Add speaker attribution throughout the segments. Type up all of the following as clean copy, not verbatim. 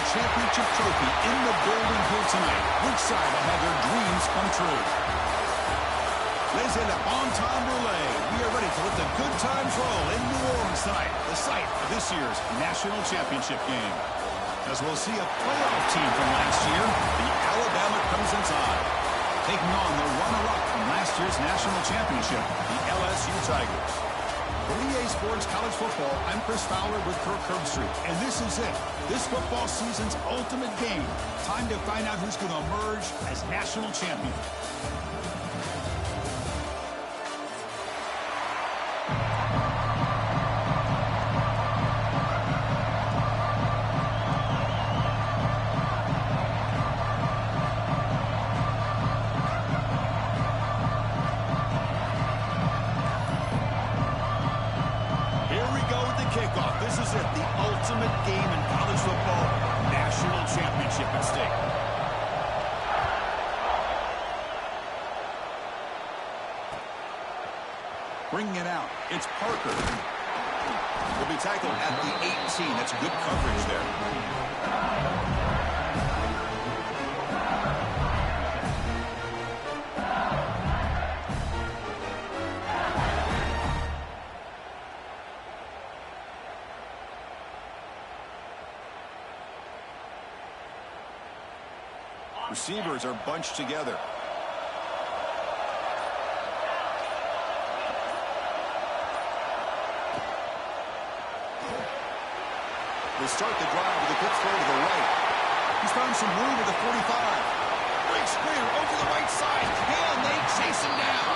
Speaker 1: championship trophy in the building here tonight. Which side will have their dreams come true? Laissez la bon temps brûler. We are ready to let the good times roll in New Orleans tonight, the site of this year's national championship game. As we'll see a playoff team from last year, the Alabama Crimson Tide, taking on the runner-up from last year's national championship, the LSU Tigers. For EA Sports College Football, I'm Chris Fowler with Kirk Herbstreit, and this is it. This football season's ultimate game. Time to find out who's going to emerge as national champion. Kickoff. This is it, the ultimate game in college football, national championship at stake. Bringing it out, it's Parker. Will be tackled at the 18. That's good coverage there. Receivers are bunched together. They start the drive with a quick throw to the right. He's found some room at the 45. Great screen over the right side. Can they chase him down?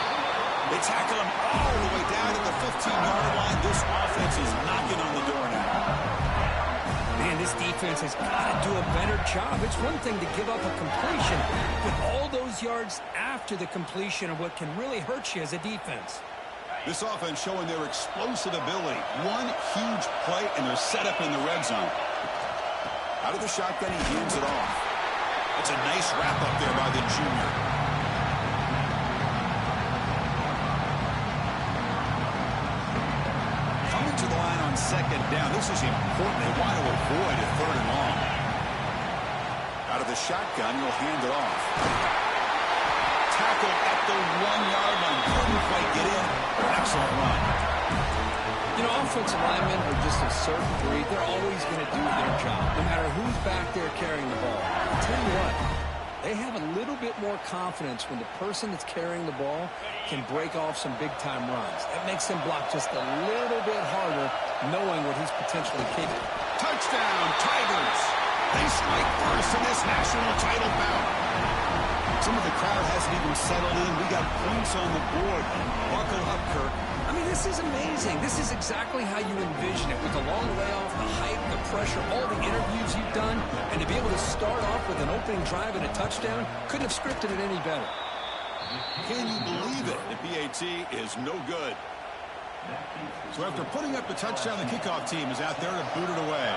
Speaker 1: They tackle him all the way down to the 15-yard line. This offense is knocking on the door now.
Speaker 2: Man, this defense has got to do a better job. It's one thing to give up a completion, but all those yards after the completion are what can really hurt you as a defense.
Speaker 1: This offense showing their explosive ability. One huge play, and they're set up in the red zone. Out of the shotgun, he hands it off. That's a nice wrap-up there by the junior. Coming to the line on second down. This is important. They want to avoid a third and long. Out of the shotgun, he'll hand it off. Tackle at the 1-yard line. Couldn't quite get in. Excellent run.
Speaker 2: You know, offensive linemen are just a certain breed. They're always going to do their job, no matter who's back there carrying the ball. I'll tell you what, they have a little bit more confidence when the person that's carrying the ball can break off some big-time runs. That makes them block just a little bit harder, knowing what he's potentially capable of.
Speaker 1: Touchdown, Tigers! They strike first in this national title bout. Some of the crowd hasn't even settled in. We got points on the board. Buckle up, Kirk.
Speaker 2: I mean, this is amazing. This is exactly how you envision it, with the long layoff, the hype, the pressure, all the interviews you've done, and to be able to start off with an opening drive and a touchdown, couldn't have scripted it any better.
Speaker 1: Can you believe it? The PAT is no good. So after putting up the touchdown, the kickoff team is out there to boot it away.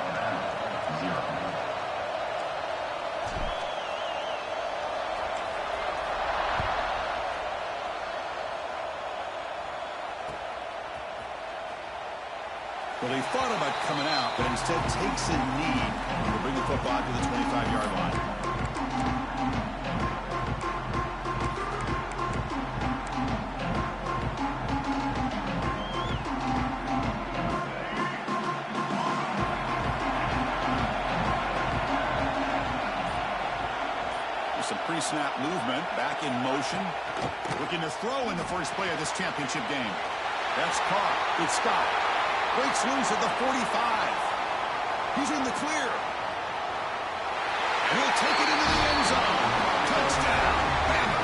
Speaker 1: Well, he thought about coming out, but instead takes a knee to bring the football to the 25-yard line. There's some pre-snap movement, back in motion. Looking to throw in the first play of this championship game. That's caught. It's stopped. Breaks loose at the 45. He's in the clear. And he'll take it into the end zone. Touchdown. Bama.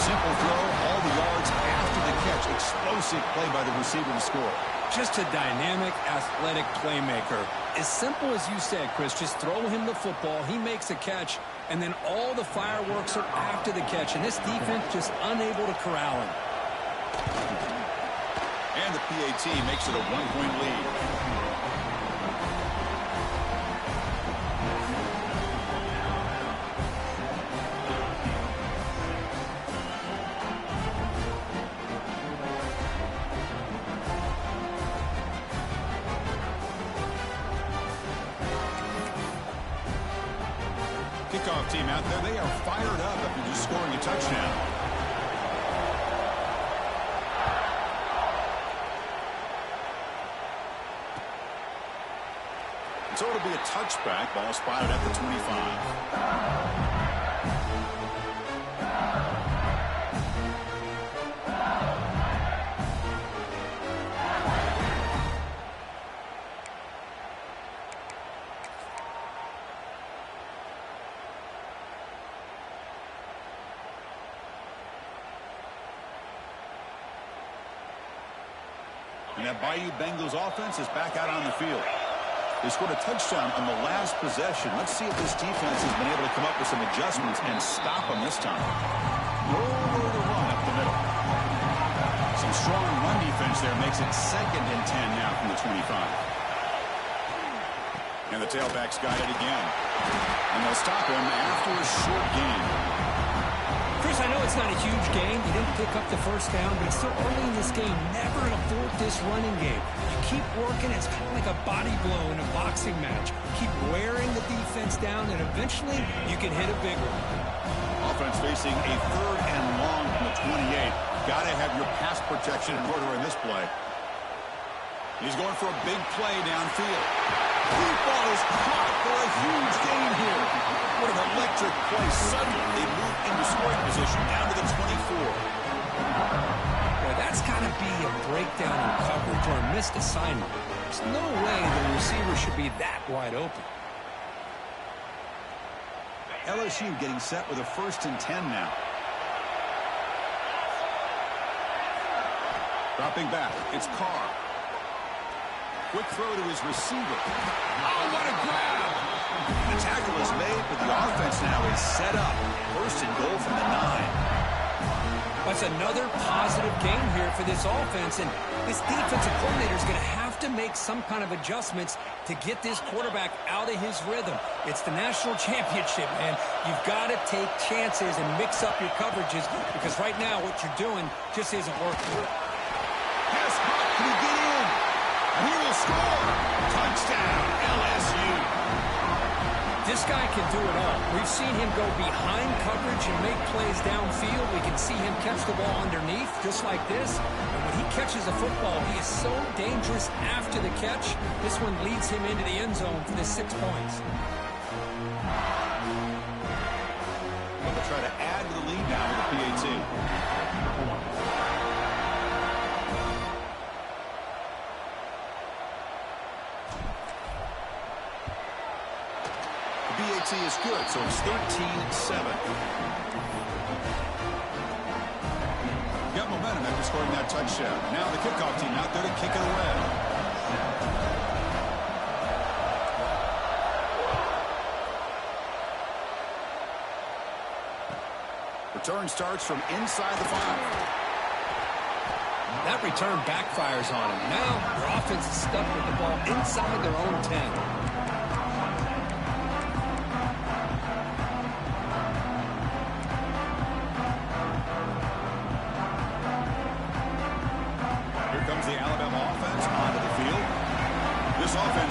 Speaker 1: Simple throw, all the yards after the catch. Explosive play by the receiver to score.
Speaker 2: Just a dynamic, athletic playmaker. As simple as you said, Chris, just throw him the football, he makes a catch, and then all the fireworks are after the catch. And this defense just unable to corral him.
Speaker 1: And the PAT makes it a 1-point lead. Kickoff team out there, they are fired up after just scoring a touchdown. So it'll be a touchback. Ball spotted at the 25. And that Bayou Bengals offense is back out on the field. They scored a touchdown on the last possession. Let's see if this defense has been able to come up with some adjustments and stop them this time. Roll the run up the middle. Some strong run defense there makes it 2nd and 10 now from the 25. And the tailback's got it again. And they'll stop him after a short gain.
Speaker 2: Chris, I know it's not a huge game. You didn't pick up the first down, but it's still early in this game. Never abort this running game. You keep working. It's kind of like a body blow in a boxing match. Keep wearing the defense down, and eventually you can hit a big one.
Speaker 1: Offense facing a 3rd and long from the 28. Got to have your pass protection in order in this play. He's going for a big play downfield. Deep ball is caught for a huge gain here. What an electric play. Suddenly they move into scoring position down to the 24.
Speaker 2: Boy, that's got to be a breakdown in coverage or a missed assignment. There's no way the receiver should be that wide open.
Speaker 1: LSU getting set with a 1st and 10 now. Dropping back, it's Carr. Quick throw to his receiver. Oh, what a grab! The tackle is made, but the offense now is set up. 1st and goal from the 9.
Speaker 2: That's another positive game here for this offense, and this defensive coordinator is going to have to make some kind of adjustments to get this quarterback out of his rhythm. It's the national championship, man. You've got to take chances and mix up your coverages, because right now what you're doing just isn't working.
Speaker 1: Pass hot, can he get in? And he will score. Touchdown, LSU.
Speaker 2: This guy can do it all. We've seen him go behind coverage and make plays downfield. We can see him catch the ball underneath, just like this. And when he catches a football, he is so dangerous after the catch. This one leads him into the end zone for the 6 points.
Speaker 1: Going to try to add to the lead now with the PAT. BAT is good, so it's 13-7. Got momentum after scoring that touchdown. Now the kickoff team out there to kick it away. Return starts from inside the 5.
Speaker 2: That return backfires on him. Now their offense is stuck with the ball inside their own 10.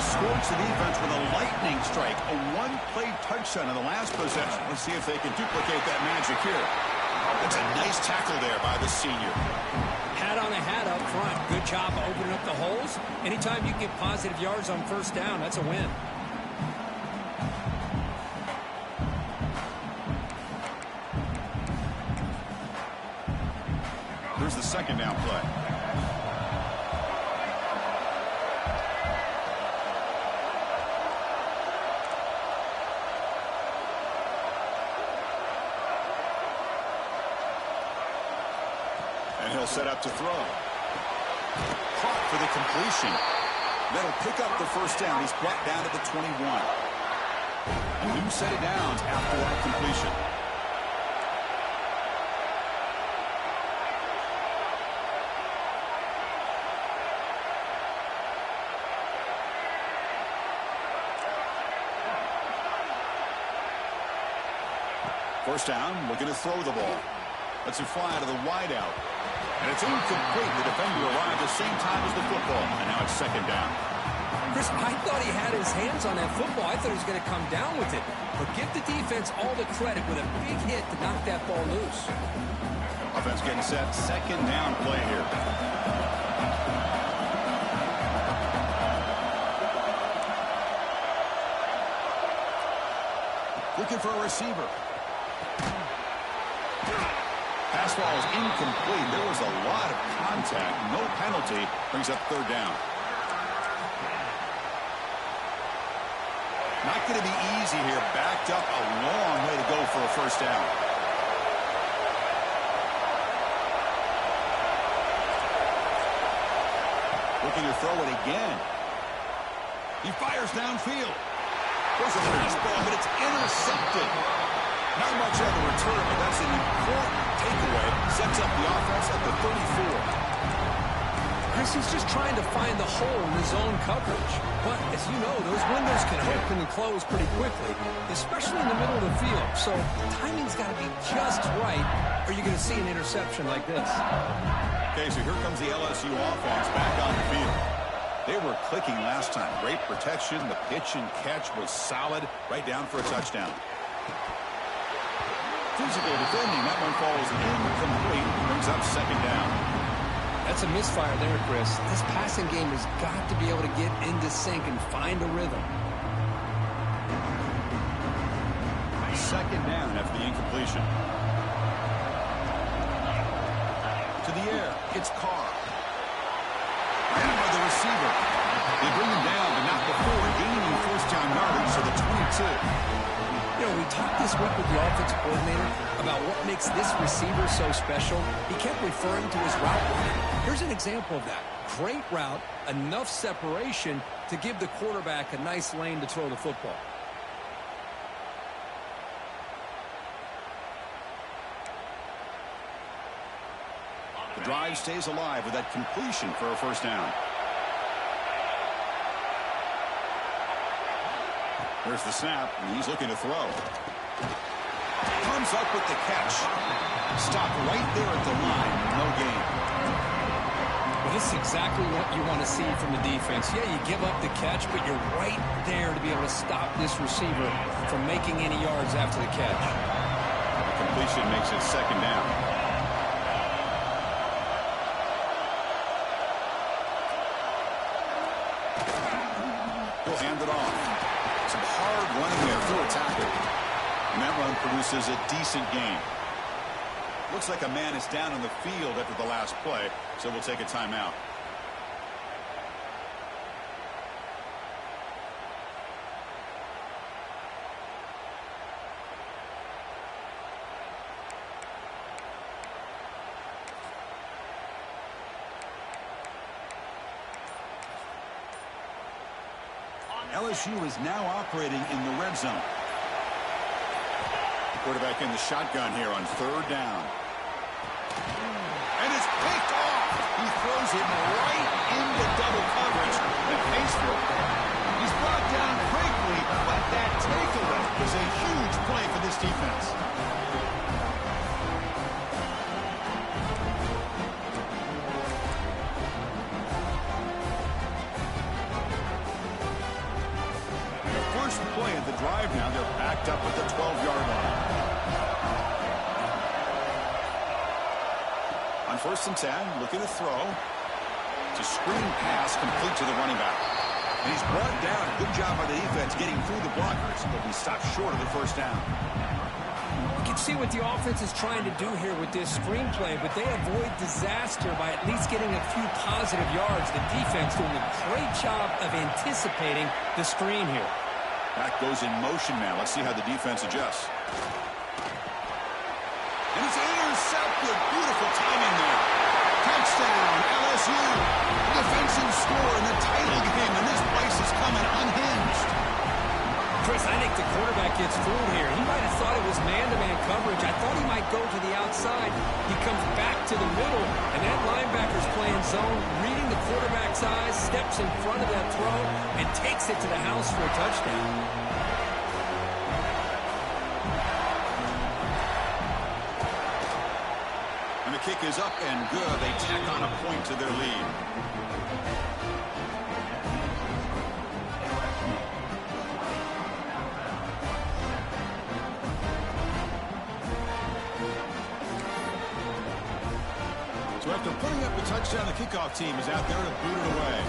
Speaker 1: Scorch the defense with a lightning strike, a one-play touchdown in the last possession. Let's see if they can duplicate that magic here. That's a nice tackle there by the senior.
Speaker 2: Hat on a hat up front. Good job opening up the holes. Anytime you get positive yards on 1st down, that's a win.
Speaker 1: Here's the 2nd down play. He'll set up to throw. Caught for the completion. That'll pick up the 1st down. He's brought down to the 21. A new set of downs after that completion. First down, looking to throw the ball. Lets it fly to the wideout. And it's incomplete. The defender arrived at the same time as the football. And now it's 2nd down.
Speaker 2: Chris, I thought he had his hands on that football. I thought he was going to come down with it. But give the defense all the credit with a big hit to knock that ball loose.
Speaker 1: Offense getting set. Second down play here. Looking for a receiver. Pass ball is incomplete. There was a lot of contact. No penalty. Brings up third down. Not going to be easy here. Backed up a long way to go for a first down. Looking to throw it again. He fires downfield. There's a fastball, but it's intercepted. Not much on the return, but that's an important takeaway. Sets up the offense at the 34.
Speaker 2: Chris, he's just trying to find the hole in his own coverage. But, as you know, those windows can open and close pretty quickly, especially in the middle of the field. So, timing's got to be just right, or you're going to see an interception like this.
Speaker 1: Okay, so here comes the LSU offense back on the field. They were clicking last time. Great protection. The pitch and catch was solid. Right down for a touchdown. Physical defending. That one falls incomplete. Brings up second down.
Speaker 2: That's a misfire there, Chris. This passing game has got to be able to get into sync and find a rhythm.
Speaker 1: Second down after the incompletion. To the air. It's Carr. Ran by the receiver. They bring him down, but not before gaining first down yardage to the 22.
Speaker 2: You know, we talked this week with the offensive coordinator about what makes this receiver so special. He kept referring to his route running. Here's an example of that. Great route, enough separation to give the quarterback a nice lane to throw the football.
Speaker 1: The drive stays alive with that completion for a first down. There's the snap, and he's looking to throw. Comes up with the catch. Stopped right there at the line. No gain.
Speaker 2: Well, this is exactly what you want to see from the defense. Yeah, you give up the catch, but you're right there to be able to stop this receiver from making any yards after the catch.
Speaker 1: The completion makes it second down. He'll hand it off. Some hard running there through a tackle. And that run produces a decent gain. Looks like a man is down on the field after the last play, so we'll take a timeout. LSU is now operating in the red zone. Quarterback in the shotgun here on third down. And it's picked off. He throws it right into double coverage and pays for it. He's brought down quickly, but that takeaway is a huge play for this defense. Play of the drive now. They're backed up at the 12-yard line. On 1st and 10, looking to throw. It's a screen pass complete to the running back. And he's brought down. Good job by the defense getting through the blockers, but he stopped short of the first down.
Speaker 2: You can see what the offense is trying to do here with this screenplay, but they avoid disaster by at least getting a few positive yards. The defense doing a great job of anticipating the screen here.
Speaker 1: That goes in motion now. Let's see how the defense adjusts. And it's intercepted. Beautiful timing there. Touchdown, LSU. Defensive score in the title game, and this place is coming unhinged.
Speaker 2: Chris, I think the quarterback gets fooled here. He might have thought it was man-to-man coverage. I thought he might go to the outside. He comes back to the middle, and that linebacker's playing zone, reading the quarterback's eyes, steps in front of that throw, and takes it to the house for a touchdown.
Speaker 1: And the kick is up and good. They tack on a point to their lead. So after putting up the touchdown, the kickoff team is out there to boot it away.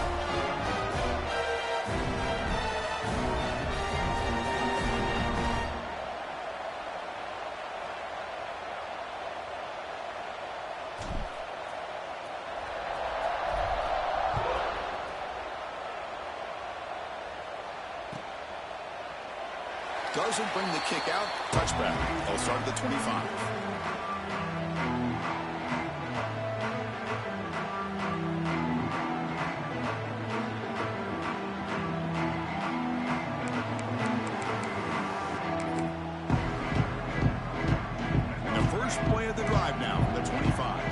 Speaker 1: Doesn't bring the kick out. Touchback. They'll start at the 25. The first play of the drive now from the 25.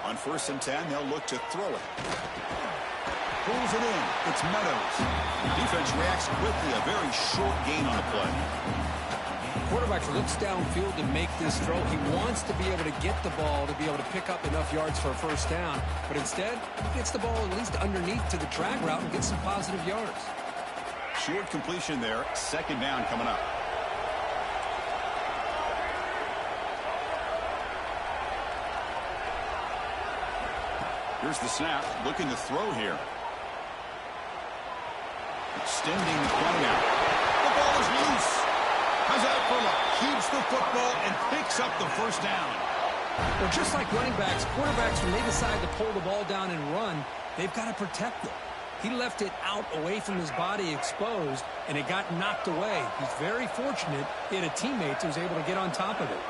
Speaker 1: On 1st and 10, they'll look to throw it. Pulls it in. It's Meadows. Defense reacts quickly. A very short gain on the play.
Speaker 2: Quarterback looks downfield to make this throw. He wants to be able to get the ball to be able to pick up enough yards for a first down. But instead, he gets the ball at least underneath to the drag route and gets some positive yards.
Speaker 1: Short completion there. 2nd down coming up. Here's the snap. Looking to throw here. Extending the play out. The ball is loose. How's that for luck? Keeps the football and picks up the first down.
Speaker 2: Well, just like running backs, quarterbacks, when they decide to pull the ball down and run, they've got to protect it. He left it out away from his body exposed, and it got knocked away. He's very fortunate he had a teammate who was able to get on top of it.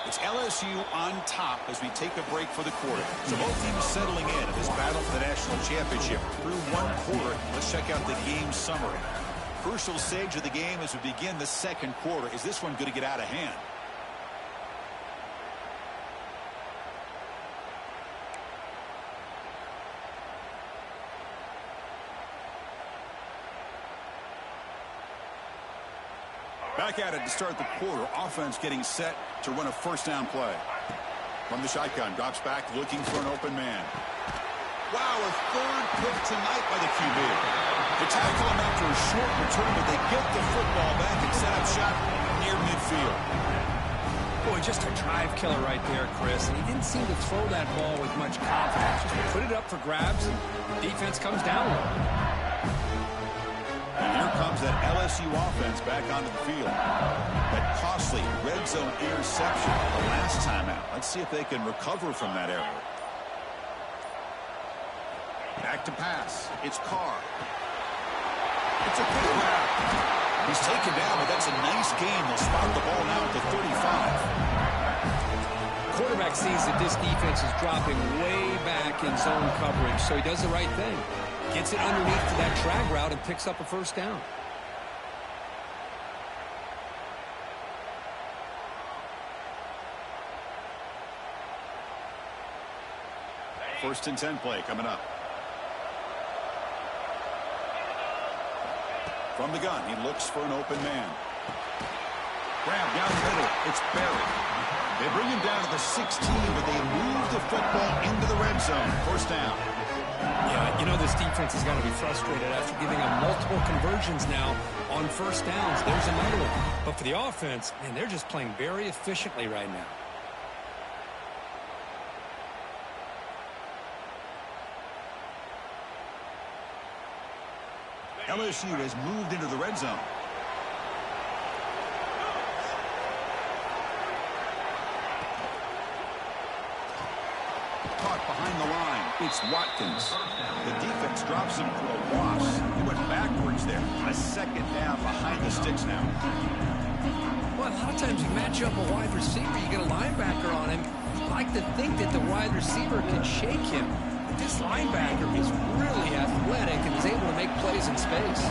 Speaker 1: It's LSU on top as we take a break for the quarter. So both teams settling in this battle for the national championship. Through one quarter, let's check out the game summary. Crucial stage of the game as we begin the 2nd quarter. Is this one going to get out of hand? Back at it to start the quarter. Offense getting set to run a first down play. From the shotgun, drops back looking for an open man. Wow, a 3rd pick tonight by the QB. They tackle him after a short return, but they get the football back and set up shop near midfield.
Speaker 2: Boy, just a drive killer right there, Chris. And he didn't seem to throw that ball with much confidence. Just put it up for grabs, and defense comes down with it.
Speaker 1: And here comes that LSU offense back onto the field. That costly red zone interception the last time out. Let's see if they can recover from that error. Back to pass. It's Carr. It's a good grab. He's taken down, but that's a nice gain. They'll spot the ball now at the 35.
Speaker 2: Quarterback sees that this defense is dropping way back in zone coverage, so he does the right thing. Gets it underneath to that drag route and picks up a first down.
Speaker 1: First and 10 play coming up. From the gun, he looks for an open man. Grab down the middle. It's Barry. They bring him down to the 16, but they move the football into the red zone. First down.
Speaker 2: Yeah, you know this defense has got to be frustrated after giving them multiple conversions now on first downs. There's another one. But for the offense, man, they're just playing very efficiently right now.
Speaker 1: LSU has moved into the red zone. Caught behind the line. It's Watkins. The defense drops him for a loss. He went backwards there. A 2nd down behind the sticks now.
Speaker 2: Well, a lot of times you match up a wide receiver, you get a linebacker on him. You like to think that the wide receiver can shake him. But this linebacker is really athletic and is able to make plays in space.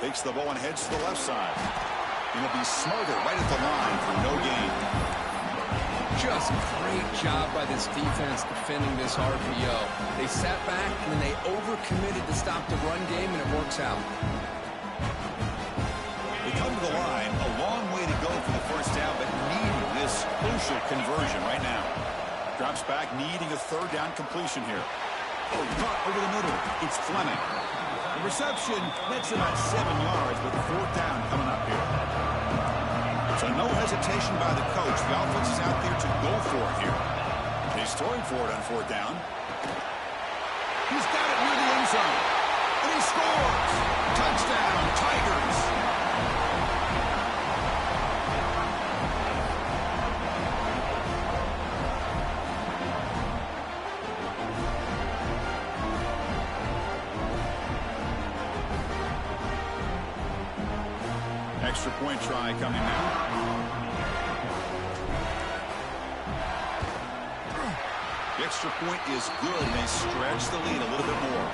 Speaker 1: Takes the ball and heads to the left side. Going to be smarter right at the line for no gain.
Speaker 2: Just great job by this defense defending this RPO. They sat back and then they overcommitted to stop the run game, and it works out.
Speaker 1: They come to the line, a long way to go for the first down, but needing this crucial conversion right now. Drops back, needing a third down completion here. Oh, caught over the middle. It's Fleming. The reception nets about 7 yards, but the fourth down coming up here. So no hesitation by the coach. The offense is out there to go for it here. He's throwing for it on fourth down. He's got it near the end zone. And he scores. Touchdown, Tigers. Extra point try coming now. The extra point is good, and they stretch the lead a little bit more.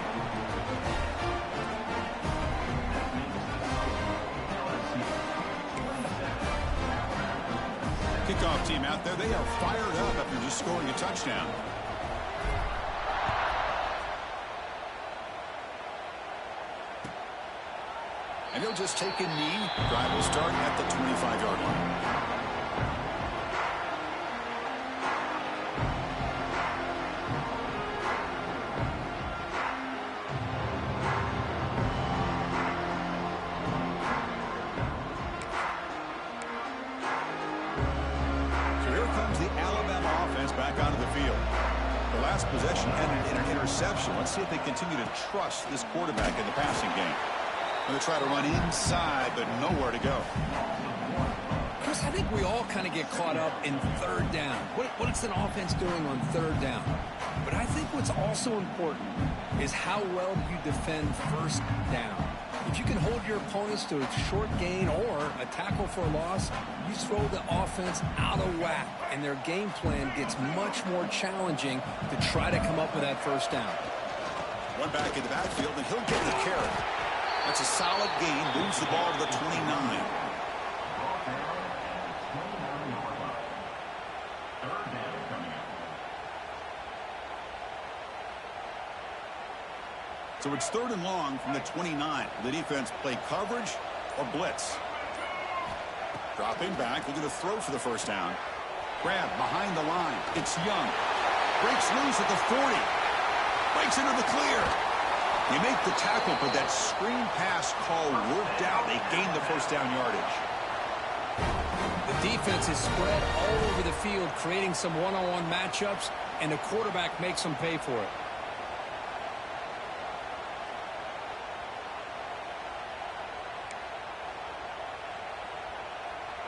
Speaker 1: Kickoff team out there, they are fired up after just scoring a touchdown. And he'll just take a knee. Drive will start at the 25-yard line. So here comes the Alabama offense back onto the field. The last possession ended in an interception. Let's see if they continue to trust this quarterback in the passing game. Going to try to run inside, but nowhere to go.
Speaker 2: Chris, I think we all kind of get caught up in third down. What's an offense doing on third down? But I think what's also important is how well you defend first down. If you can hold your opponents to a short gain or a tackle for a loss, you throw the offense out of whack, and their game plan gets much more challenging to try to come up with that first down.
Speaker 1: One back in the backfield, and he'll get the carry. That's a solid gain. Moves the ball to the 29. So it's third and long from the 29. The defense play coverage or blitz. Dropping back, looking to throw for the first down. Grab behind the line. It's Young. Breaks loose at the 40. Breaks into the clear. You make the tackle, but that screen pass call worked out. They gained the first down yardage.
Speaker 2: The defense is spread all over the field, creating some one-on-one matchups, and the quarterback makes them pay for it.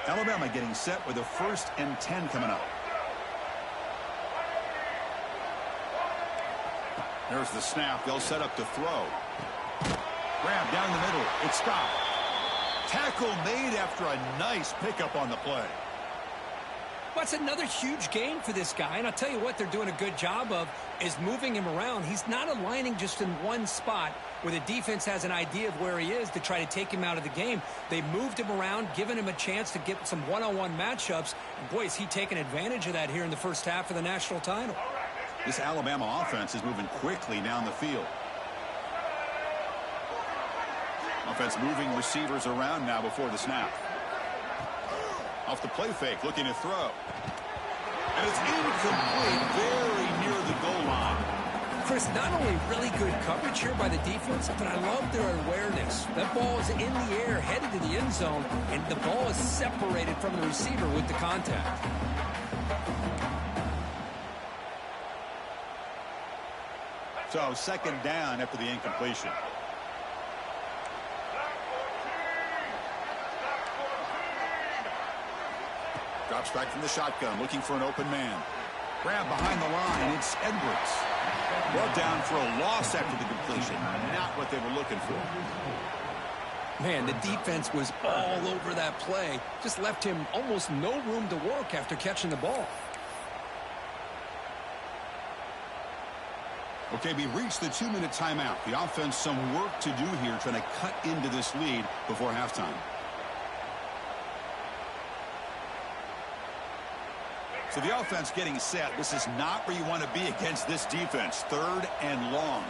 Speaker 1: Alabama getting set with a 1st and 10 coming up. There's the snap. They'll set up to throw. Grab down the middle. It's stopped. Tackle made after a nice pickup on the play.
Speaker 2: That's another huge gain for this guy. And I'll tell you what they're doing a good job of is moving him around. He's not aligning just in one spot where the defense has an idea of where he is to try to take him out of the game. They moved him around, given him a chance to get some one-on-one matchups. And boy, is he taking advantage of that here in the first half of the national title.
Speaker 1: This Alabama offense is moving quickly down the field. Offense moving receivers around now before the snap. Off the play fake, looking to throw. And it's incomplete, very near the goal line.
Speaker 2: Chris, not only really good coverage here by the defense, but I love their awareness. That ball is in the air, headed to the end zone, and the ball is separated from the receiver with the contact.
Speaker 1: So, second down after the incompletion. Drops back from the shotgun, looking for an open man. Grab behind the line, it's Edwards. Brought down for a loss after the completion. Not what they were looking for.
Speaker 2: Man, the defense was all over that play. Just left him almost no room to work after catching the ball.
Speaker 1: Okay, we reached the 2-minute timeout. The offense some work to do here, trying to cut into this lead before halftime. So the offense getting set. This is not where you want to be against this defense. Third and long.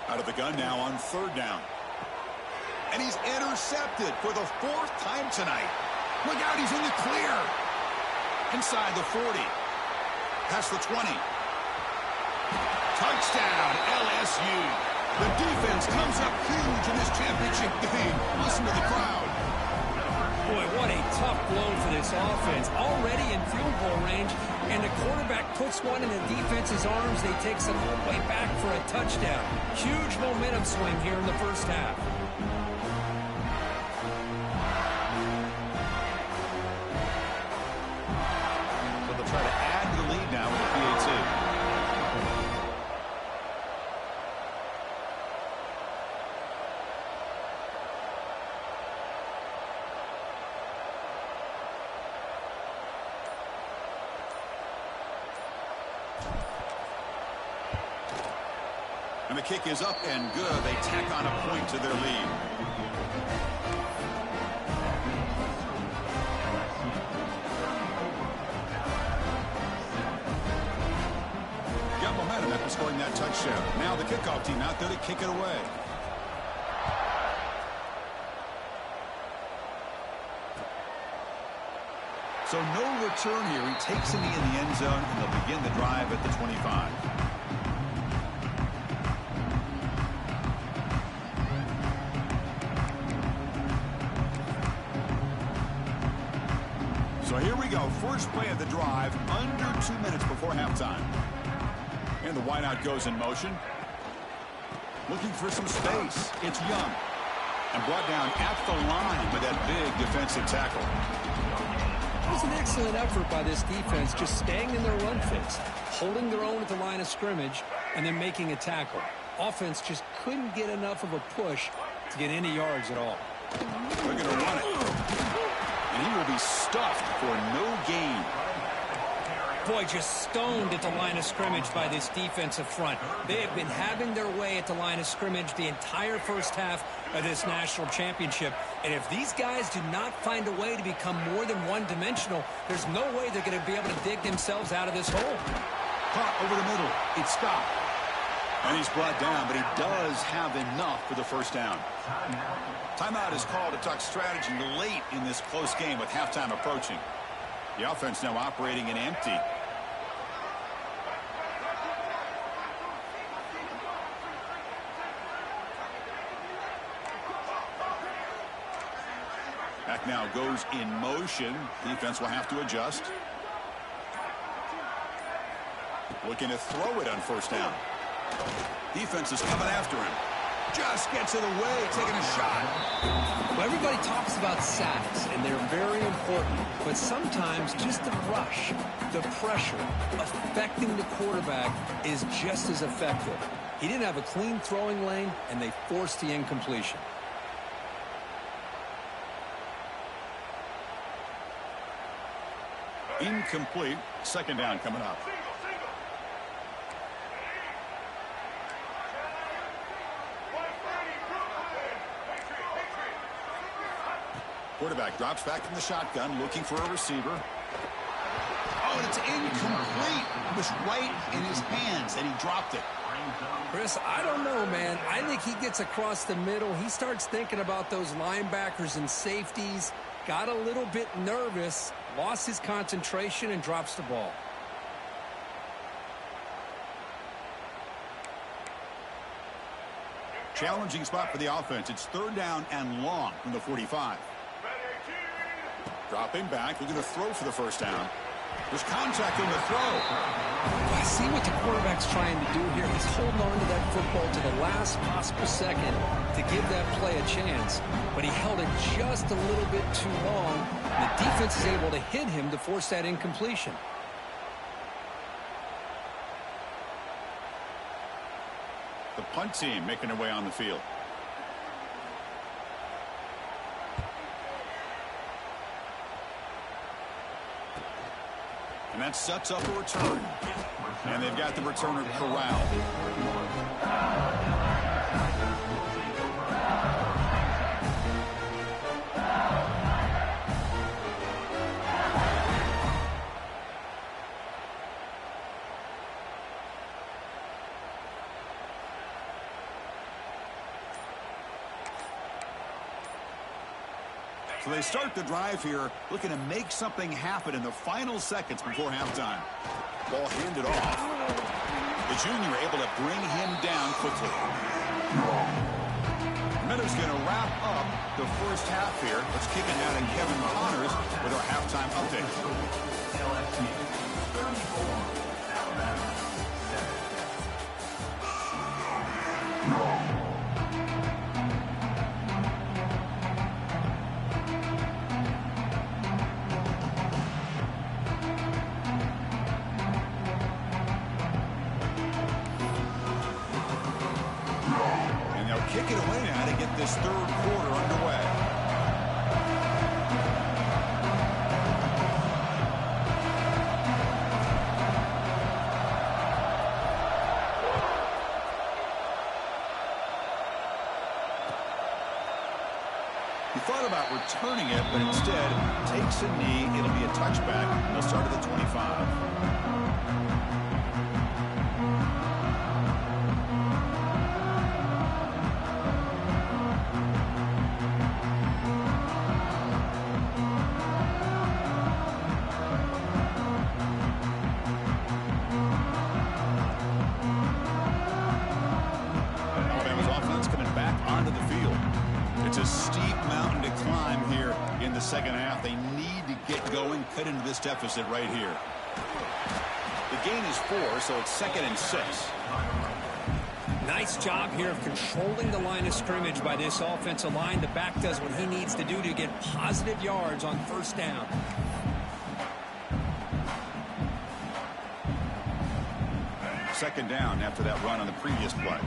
Speaker 1: Out of the gun now on third down. And he's intercepted for the 4th time tonight. Look out, he's in the clear. Inside the 40. Past the 20. Touchdown, LSU. The defense comes up huge in this championship game. Listen to the crowd.
Speaker 2: Boy, what a tough blow for this offense. Already in field goal range, and the quarterback puts one in the defense's arms. They take some all the way back for a touchdown. Huge momentum swing here in the first half.
Speaker 1: So they'll try to add to the lead now with the PAT. And the kick is up and good. They tack on a point to their lead. Got momentum after scoring that touchdown. Now the kickoff team out there to kick it away. So no return here. He takes it in the end zone, and they'll begin the drive at the 25. So here we go. First play of the drive, under 2 minutes before halftime. And the wideout goes in motion. Looking for some space. It's Young. And brought down at the line with that big defensive tackle.
Speaker 2: It was an excellent effort by this defense, just staying in their run fits, holding their own at the line of scrimmage, and then making a tackle. Offense just couldn't get enough of a push to get any yards at all.
Speaker 1: They're going to run it. And he will be stuffed for no gain.
Speaker 2: Boy, just stoned at the line of scrimmage by this defensive front. They have been having their way at the line of scrimmage the entire first half of this national championship. And if these guys do not find a way to become more than one-dimensional, there's no way they're going to be able to dig themselves out of this hole.
Speaker 1: Caught over the middle. It's Scott. And he's brought down, but he does have enough for the first down. Timeout is called to talk strategy late in this close game with halftime approaching. The offense now operating in empty. Back now goes in motion. Defense will have to adjust. Looking to throw it on first down. Defense is coming after him. Just gets it away, taking a shot.
Speaker 2: Well, everybody talks about sacks, and they're very important. But sometimes just the rush, the pressure, affecting the quarterback is just as effective. He didn't have a clean throwing lane, and they forced the incompletion.
Speaker 1: Incomplete. Second down coming up. Quarterback drops back from the shotgun, looking for a receiver. Oh, and it's incomplete. It was right in his hands, and he dropped it.
Speaker 2: Chris, I don't know, man. I think he gets across the middle. He starts thinking about those linebackers and safeties. Got a little bit nervous, lost his concentration, and drops the ball.
Speaker 1: Challenging spot for the offense. It's third down and long from the 45. Dropping back, looking to throw for the first down. There's contact on the throw.
Speaker 2: I see what the quarterback's trying to do here. He's holding on to that football to the last possible second to give that play a chance. But he held it just a little bit too long. The defense is able to hit him to force that incompletion.
Speaker 1: The punt team making their way on the field. And that sets up a return. And they've got the returner corralled. So they start the drive here, looking to make something happen in the final seconds before halftime. Ball handed off. The junior able to bring him down quickly. Minutes going to wrap up the first half here. Let's kick it out in Kevin Connors with our halftime update.
Speaker 3: LSU 34, Alabama 7.
Speaker 1: Kick it away now to get this third quarter underway. He thought about returning it, but instead takes a knee. It'll be a touchback. They'll start at the 25. Second half, they need to get going, cut into this deficit right here. The gain is 4, so it's 2nd and 6.
Speaker 2: Nice job here of controlling the line of scrimmage by this offensive line. The back does what he needs to do to get positive yards on first down.
Speaker 1: Second down after that run on the previous play.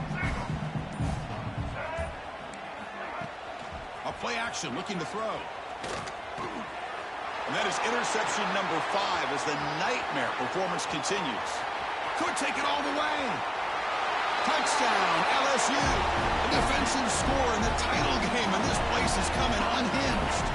Speaker 1: A play action, looking to throw. And that is interception number 5 as the nightmare performance continues. Could take it all the way. Touchdown, LSU. A defensive score in the title game, and this place is coming unhinged.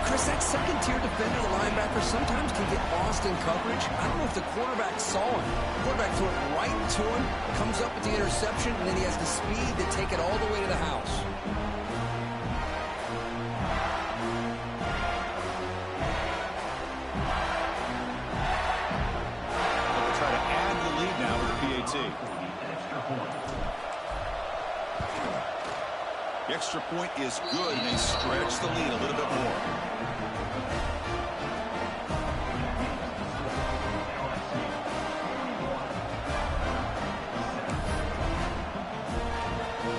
Speaker 2: Chris, that second-tier defender, the linebacker, sometimes can get lost in coverage. I don't know if the quarterback saw it. The quarterback threw it right to him, comes up with the interception, and then he has the speed to take it all the way to the house.
Speaker 1: The extra point is good, and they stretch the lead a little bit more.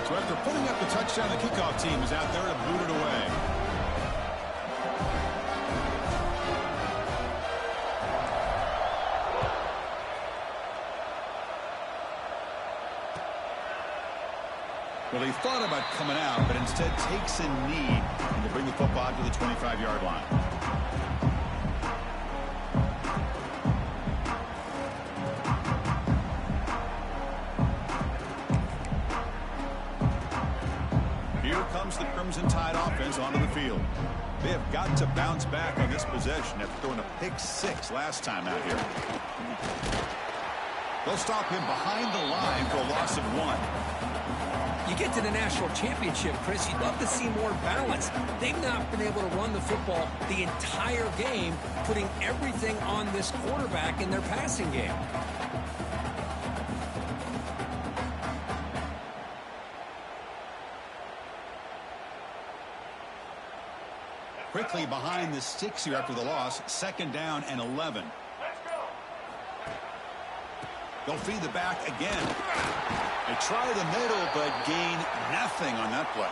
Speaker 1: So after putting up the touchdown, the kickoff team is out there to boot it away. Well, he thought about coming out, but instead takes a knee and will bring the football to the 25-yard line. Here comes the Crimson Tide offense onto the field. They have got to bounce back on this possession after throwing a pick 6 last time out here. They'll stop him behind the line for a loss of 1.
Speaker 2: You get to the national championship, Chris, you'd love to see more balance. They've not been able to run the football the entire game, putting everything on this quarterback in their passing game.
Speaker 1: Quickly behind the sticks here after the loss, 2nd down and 11. They'll feed the back again. They try the middle, but gain nothing on that play.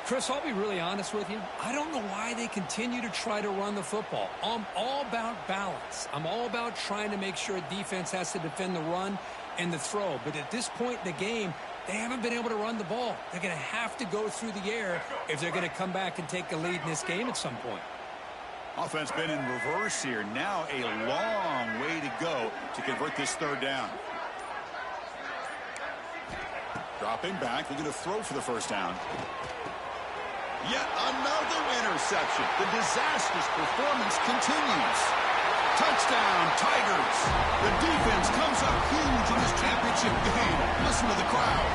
Speaker 2: Chris, I'll be really honest with you. I don't know why they continue to try to run the football. I'm all about balance. I'm all about trying to make sure defense has to defend the run and the throw. But at this point in the game, they haven't been able to run the ball. They're going to have to go through the air if they're going to come back and take the lead in this game at some point.
Speaker 1: Offense been in reverse here. Now a long way to go to convert this 3rd down. Dropping back, looking to throw for the first down. Yet another interception. The disastrous performance continues. Touchdown, Tigers. The defense comes up huge in this championship game. Listen to the crowd.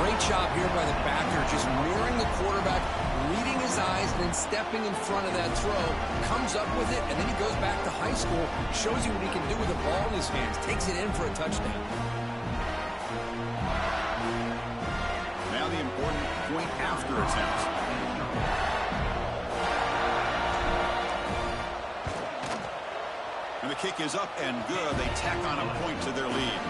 Speaker 2: Great job here by the backer, just mirroring the quarterback, reading his eyes, and then stepping in front of that throw, comes up with it, and then he goes back to high school, shows you what he can do with the ball in his hands, takes it in for a touchdown.
Speaker 1: Now the important point after attempt. And the kick is up and good. They tack on a point to their lead.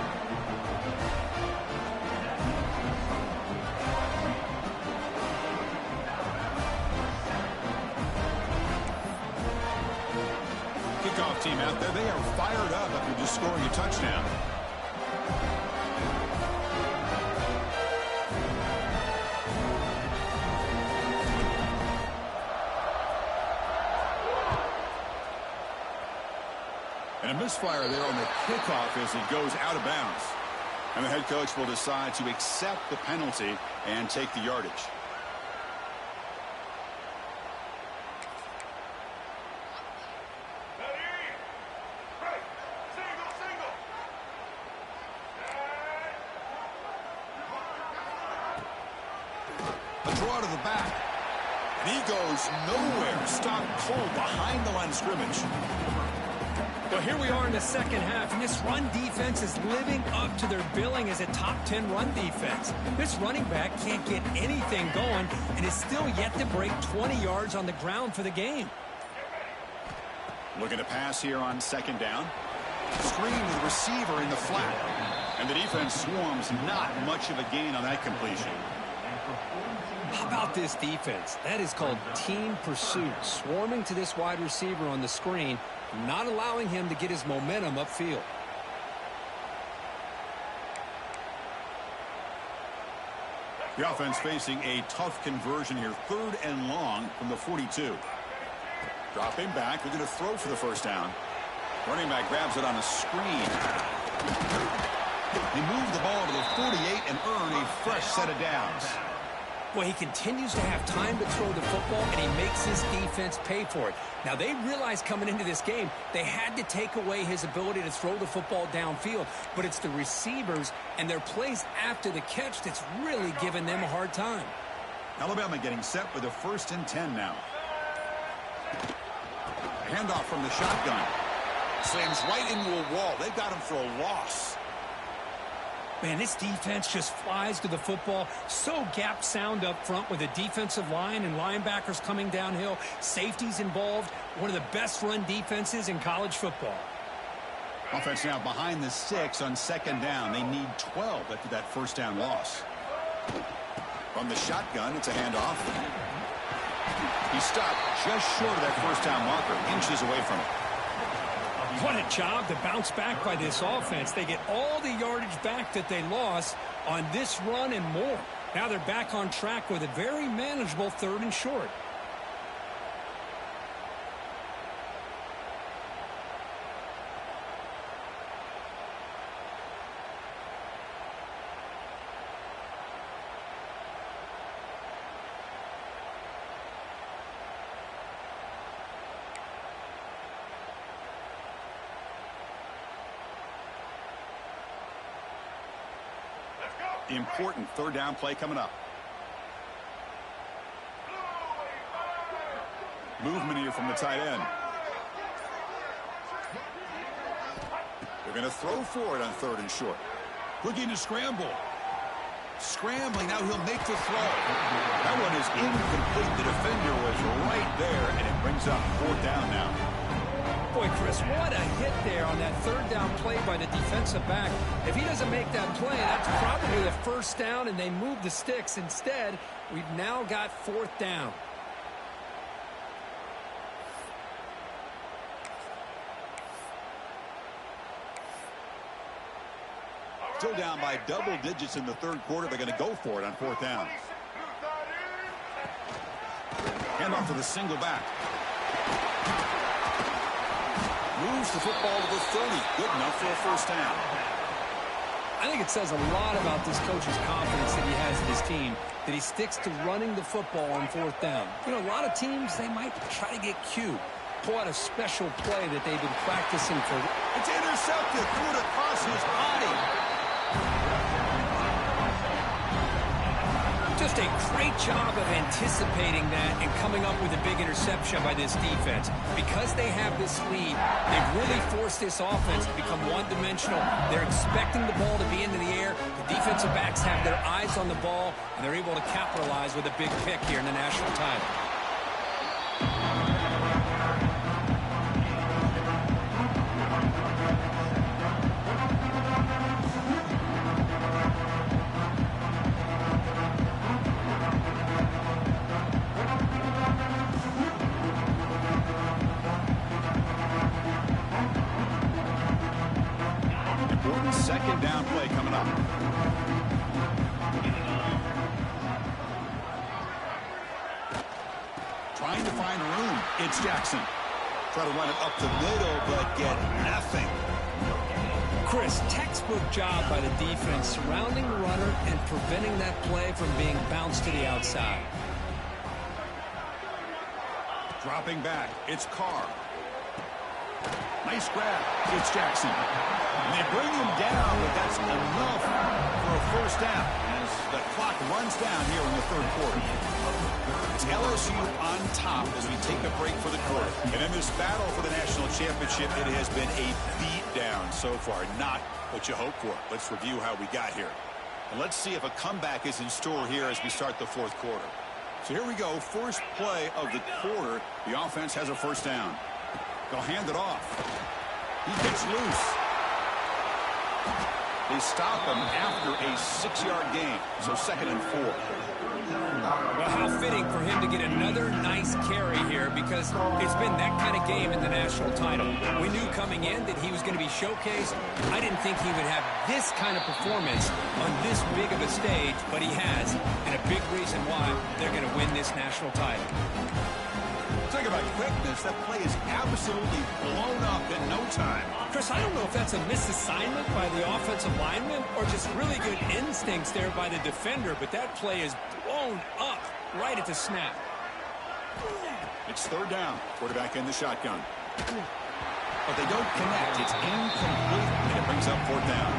Speaker 1: Kickoff team out there. They are fired up after just scoring a touchdown. And a misfire there on the kickoff as it goes out of bounds. And the head coach will decide to accept the penalty and take the yardage. A draw to the back. And he goes nowhere. Stopped cold behind the line of scrimmage.
Speaker 2: Well, here we are in the second half, and this run defense is living up to their billing as a top 10 run defense. This running back can't get anything going and is still yet to break 20 yards on the ground for the game.
Speaker 1: Looking to pass here on second down. Screen to the receiver in the flat. And the defense swarms, not much of a gain on that completion.
Speaker 2: How about this defense? That is called team pursuit. Swarming to this wide receiver on the screen, not allowing him to get his momentum upfield.
Speaker 1: The offense facing a tough conversion here. 3rd and long from the 42. Dropping back. They're going to throw for the first down. Running back grabs it on a screen. They move the ball to the 48 and earn a fresh set of downs.
Speaker 2: Well, he continues to have time to throw the football, and he makes his defense pay for it. Now, they realized coming into this game they had to take away his ability to throw the football downfield, but it's the receivers and their plays after the catch that's really giving them a hard time.
Speaker 1: Alabama getting set with a 1st and 10 now. A handoff from the shotgun. Slams right into a wall. They got him for a loss.
Speaker 2: Man, this defense just flies to the football. So gap sound up front with a defensive line and linebackers coming downhill. Safeties involved. One of the best run defenses in college football.
Speaker 1: Offense now behind the 6 on second down. They need 12 after that first down loss. From the shotgun, it's a handoff. He stopped just short of that first down marker, inches away from it.
Speaker 2: What a job to bounce back by this offense. They get all the yardage back that they lost on this run and more. Now they're back on track with a very manageable 3rd and short.
Speaker 1: Important 3rd down play coming up. Movement here from the tight end. They're going to throw for it on 3rd and short. Looking to scramble. Scrambling. Now he'll make the throw. That one is incomplete. The defender was right there, and it brings up 4th down now.
Speaker 2: Boy, Chris, what a hit there on that 3rd down play by the defensive back. If he doesn't make that play, that's probably the first down, and they move the sticks. Instead, we've now got 4th down.
Speaker 1: Still down by double digits in the 3rd quarter. They're going to go for it on 4th down. Handoff to the single back. Moves the football to the 30. Good enough for a first down.
Speaker 2: I think it says a lot about this coach's confidence that he has in his team, that he sticks to running the football on 4th down. You know, a lot of teams, they might try to get cute, pull out a special play that they've been practicing for.
Speaker 1: It's intercepted. Threw it across his body.
Speaker 2: Just a great job of anticipating that and coming up with a big interception by this defense. Because they have this lead, they've really forced this offense to become one-dimensional. They're expecting the ball to be into the air. The defensive backs have their eyes on the ball, and they're able to capitalize with a big pick here in the national title.
Speaker 1: Second down play coming up. Trying to find room. It's Jackson. Try to run it up the middle, but get nothing.
Speaker 2: Chris, textbook job by the defense surrounding the runner and preventing that play from being bounced to the outside.
Speaker 1: Dropping back. It's Carr. Nice grab. It's Jackson. And they bring him down, but that's enough for a first down as the clock runs down here in the third quarter. It's LSU on top as we take a break for the quarter. And in this battle for the national championship, it has been a beatdown so far. Not what you hope for. Let's review how we got here. And let's see if a comeback is in store here as we start the fourth quarter. So here we go. First play of the quarter. The offense has a first down. They'll hand it off. He gets loose. They stop him after a 6-yard gain. So 2nd and 4.
Speaker 2: Well, how fitting for him to get another nice carry here because it's been that kind of game in the national title. We knew coming in that he was going to be showcased. I didn't think he would have this kind of performance on this big of a stage, but he has, and a big reason why they're going to win this national title.
Speaker 1: Talk about quickness. That play is absolutely blown up in no time.
Speaker 2: Chris, I don't know if that's a misassignment by the offensive lineman or just really good instincts there by the defender, but that play is blown up right at the snap.
Speaker 1: It's third down. Quarterback in the shotgun. But they don't connect. It's incomplete, and it brings up fourth down.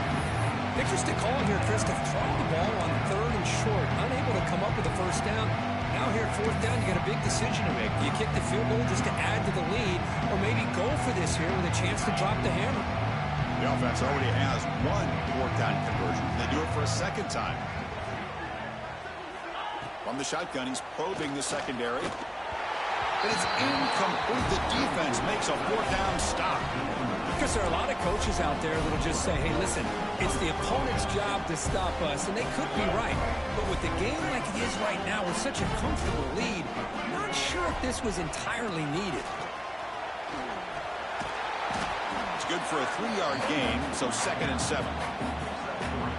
Speaker 2: Interesting call here, Chris, to throw the ball on 3rd and short, unable to come up with a first down. Now here at 4th down, you got a big decision to make. Do you kick the field goal just to add to the lead, or maybe go for this here with a chance to drop the hammer?
Speaker 1: The offense already has one 4th down conversion. They do it for a second time. From the shotgun, he's probing the secondary. But it's incomplete. The defense makes a 4th down stop.
Speaker 2: Because there are a lot of coaches out there that will just say, hey, listen, it's the opponent's job to stop us, and they could be right. But with the game like it is right now with such a comfortable lead, I'm not sure if this was entirely needed.
Speaker 1: It's good for a 3-yard gain, so 2nd and 7.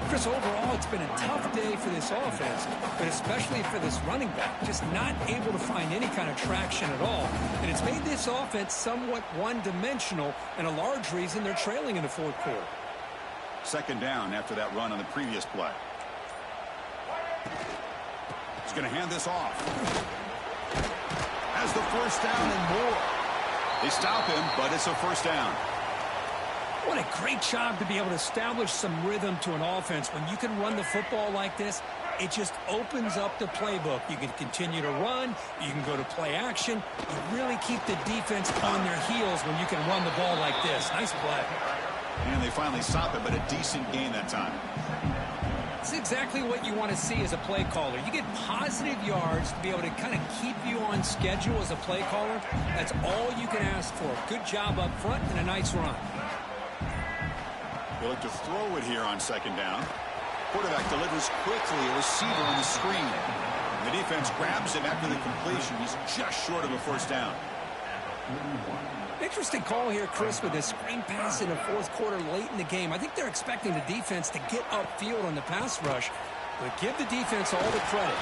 Speaker 2: Chris, overall, it's been a tough day for this offense, but especially for this running back, just not able to find any kind of traction at all. And it's made this offense somewhat one-dimensional, and a large reason they're trailing in the fourth quarter.
Speaker 1: 2nd down after that run on the previous play. He's going to hand this off. Has the first down and more. They stop him, but it's a first down.
Speaker 2: What a great job to be able to establish some rhythm to an offense. When you can run the football like this, it just opens up the playbook. You can continue to run. You can go to play action. You really keep the defense on their heels when you can run the ball like this. Nice play.
Speaker 1: And they finally stop it, but a decent gain that time.
Speaker 2: It's exactly what you want to see as a play caller. You get positive yards to be able to kind of keep you on schedule as a play caller. That's all you can ask for. Good job up front and a nice run.
Speaker 1: They look to throw it here on 2nd down. Quarterback delivers quickly, a receiver on the screen. The defense grabs him after the completion. He's just short of a first down.
Speaker 2: Interesting call here, Chris, with this screen pass in the fourth quarter late in the game. I think they're expecting the defense to get upfield on the pass rush, but give the defense all the credit.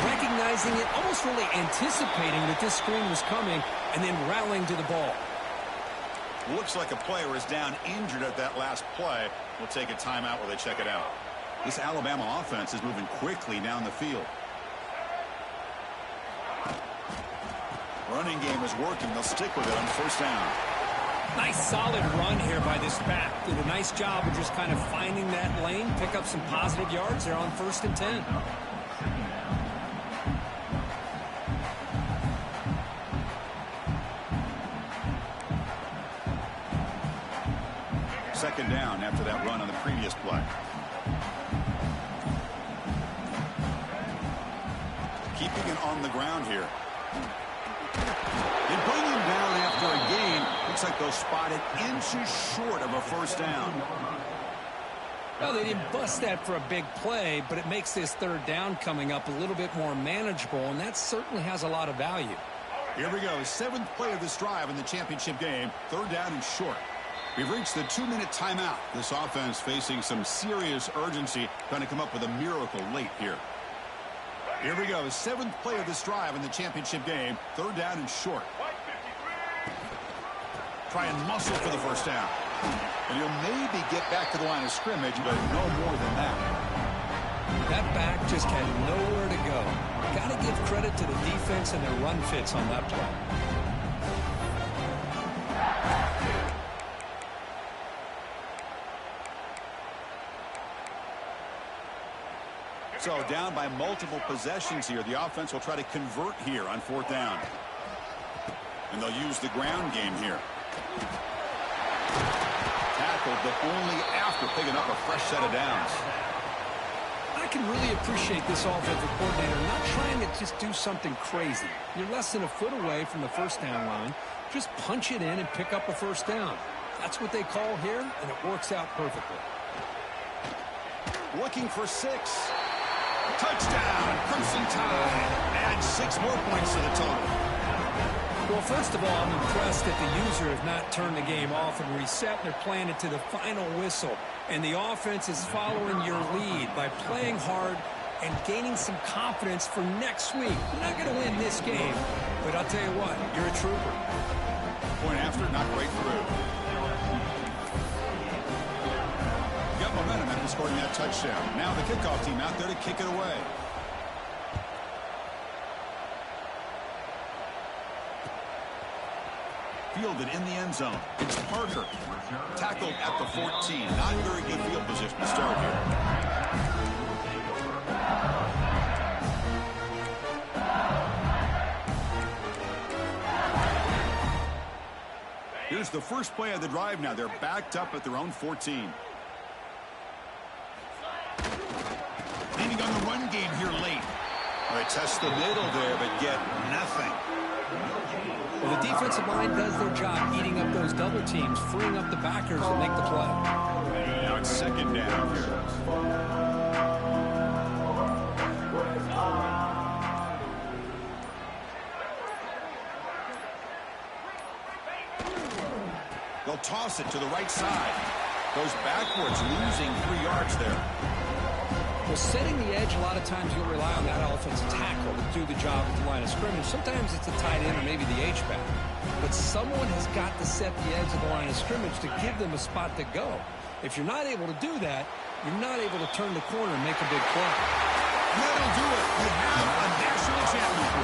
Speaker 2: Recognizing it, almost really anticipating that this screen was coming, and then rallying to the ball.
Speaker 1: Looks like a player is down injured at that last play. We'll take a timeout while they check it out. This Alabama offense is moving quickly down the field. Running game is working. They'll stick with it on first down.
Speaker 2: Nice solid run here by this back. Did a nice job of just kind of finding that lane, pick up some positive yards there on 1st and 10.
Speaker 1: Second down after that run on the previous play. Keeping it on the ground here. They bring him down after a gain. Looks like they'll spot it inches short of a first down.
Speaker 2: Well, they didn't bust that for a big play, but it makes this third down coming up a little bit more manageable, and that certainly has a lot of value.
Speaker 1: Here we go. 7th play of this drive in the championship game. Third down and short. We've reached the 2-minute timeout. This offense facing some serious urgency, trying to come up with a miracle late here. Here we go. 7th play of this drive in the championship game. Third down and short. Try and muscle for the first down. And he'll maybe get back to the line of scrimmage, but no more than that.
Speaker 2: That back just had nowhere to go. Got to give credit to the defense and their run fits on that play.
Speaker 1: So down by multiple possessions here. The offense will try to convert here on 4th down. And they'll use the ground game here. Tackled, but only after picking up a fresh set of downs.
Speaker 2: I can really appreciate this offensive coordinator not trying to just do something crazy. You're less than a foot away from the first down line. Just punch it in and pick up a first down. That's what they call here, and it works out perfectly.
Speaker 1: Looking for 6. Touchdown, Crimson Tide. Add 6 more points to the total.
Speaker 2: Well, first of all, I'm impressed that the user has not turned the game off and reset. They're playing it to the final whistle. And the offense is following your lead by playing hard and gaining some confidence for next week. You're not going to win this game, but I'll tell you what, you're a trooper.
Speaker 1: Point after, not right through. Got momentum after scoring that touchdown. Now the kickoff team out there to kick it away. Fielded in the end zone. It's Parker. Tackled at the 14. Not very good field position to start here. Here's the first play of the drive now. They're backed up at their own 14. Leaning on the run game here late. They test the middle there, but get nothing.
Speaker 2: Well, the defensive line does their job eating up those double teams, freeing up the backers to make the play.
Speaker 1: Now it's second down here. They'll toss it to the right side. Goes backwards, losing 3 yards there.
Speaker 2: Well, setting the edge, a lot of times you'll rely on that offensive tackle to do the job at the line of scrimmage. Sometimes it's a tight end or maybe the H-back. But someone has got to set the edge of the line of scrimmage to give them a spot to go. If you're not able to do that, you're not able to turn the corner and make a big play.
Speaker 1: That'll do it. You have a national champion.